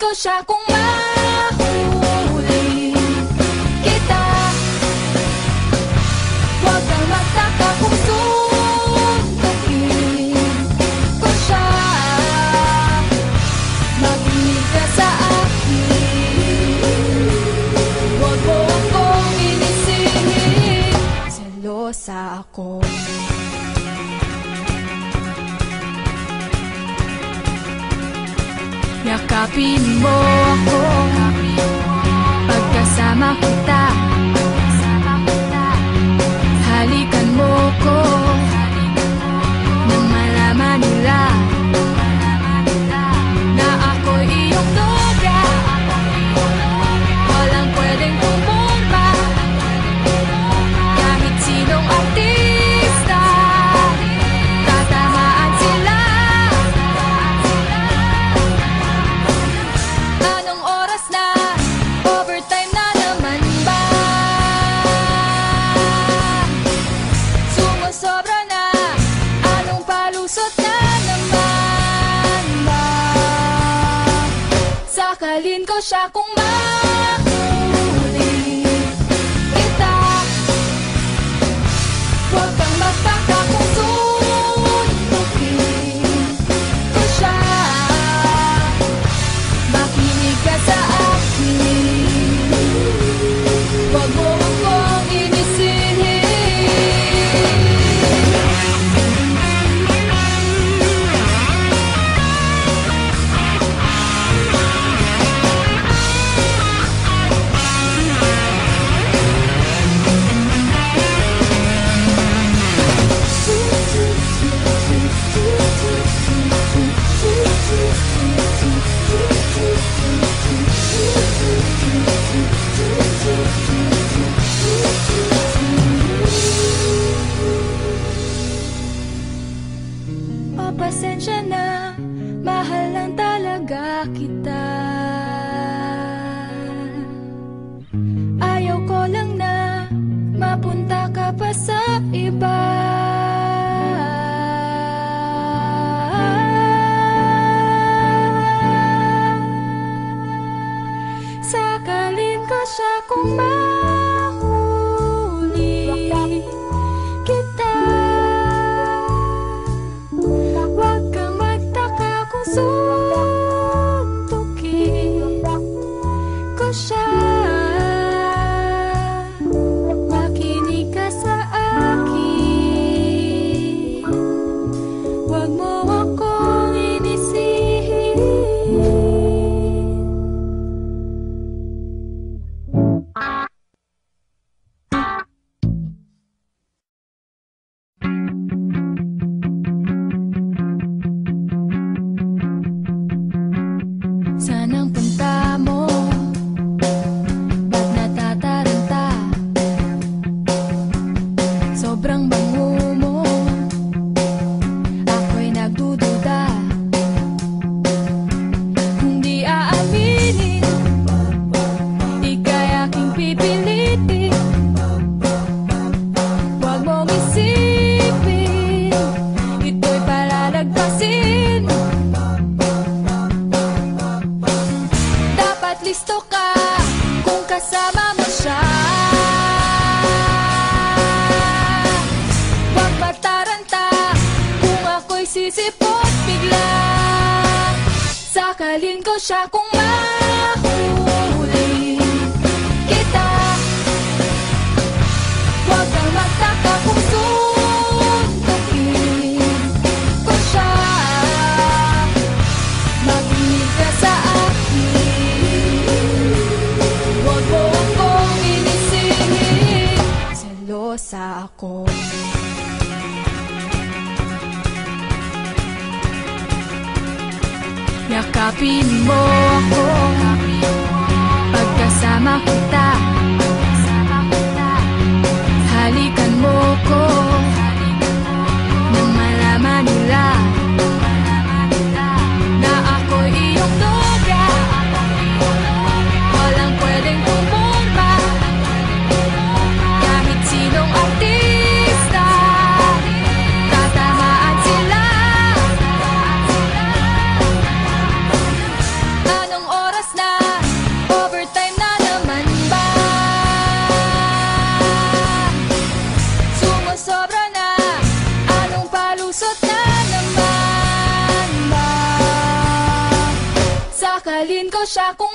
ko siya kung mahuli kita. Huwag kang magtaka kung suntukin ko siya. Makinig ka sa akin, huwag mo akong inisingin. Selosa ako. Yakapin mo ako pagkasama kita. Halikan mo ko nang malaman nila na ako'y iyong nobya. Walang pwedeng tumurma kahit sinong artista. Tatamaan sila. Anong oras na? Overtime na naman ba? Sumusobra na? Anong palusot na naman ba? Sakalin ko siya kung mahuli kita. Huwag kang magtaka kung suntukin ko siya. Makinig ka sa akin, huwag mo akong inisingin. O pasensya na, mahal lang talaga kita. Ayaw ko lang na mapunta ka pa sa iba. Sakalin ko siya kung mahuli kita. Huwag kang magtaka kung suntukin ko siya. Makinig ka sa akin, huwag mo akong inisingin. Sanang punta mo, ba't natataranta? Sobrang bango mo, ako'y nagdududa. Kung di aaminin, ika'y aking pipilitin. Huwag mong isipin, ito'y palalagpasin. Dapat listo ka kung kasama mo siya. Huwag mataranta kung ako'y sisipot bigla. Sakalin ko siya kung mahuli kita. Huwag kang magtaka kung suntukin ko siya. Makinig ka sa akin, huwag mo akong inisingin. Selosa ako. Yakapin mo ako pagkasama kita. Halikan mo ko nang malaman nila na ako'y iyong nobya. Walang pwedeng tumurma kahit sinong artista. Tatamaan sila. Anong oras puso't na naman sakalin ko siya kung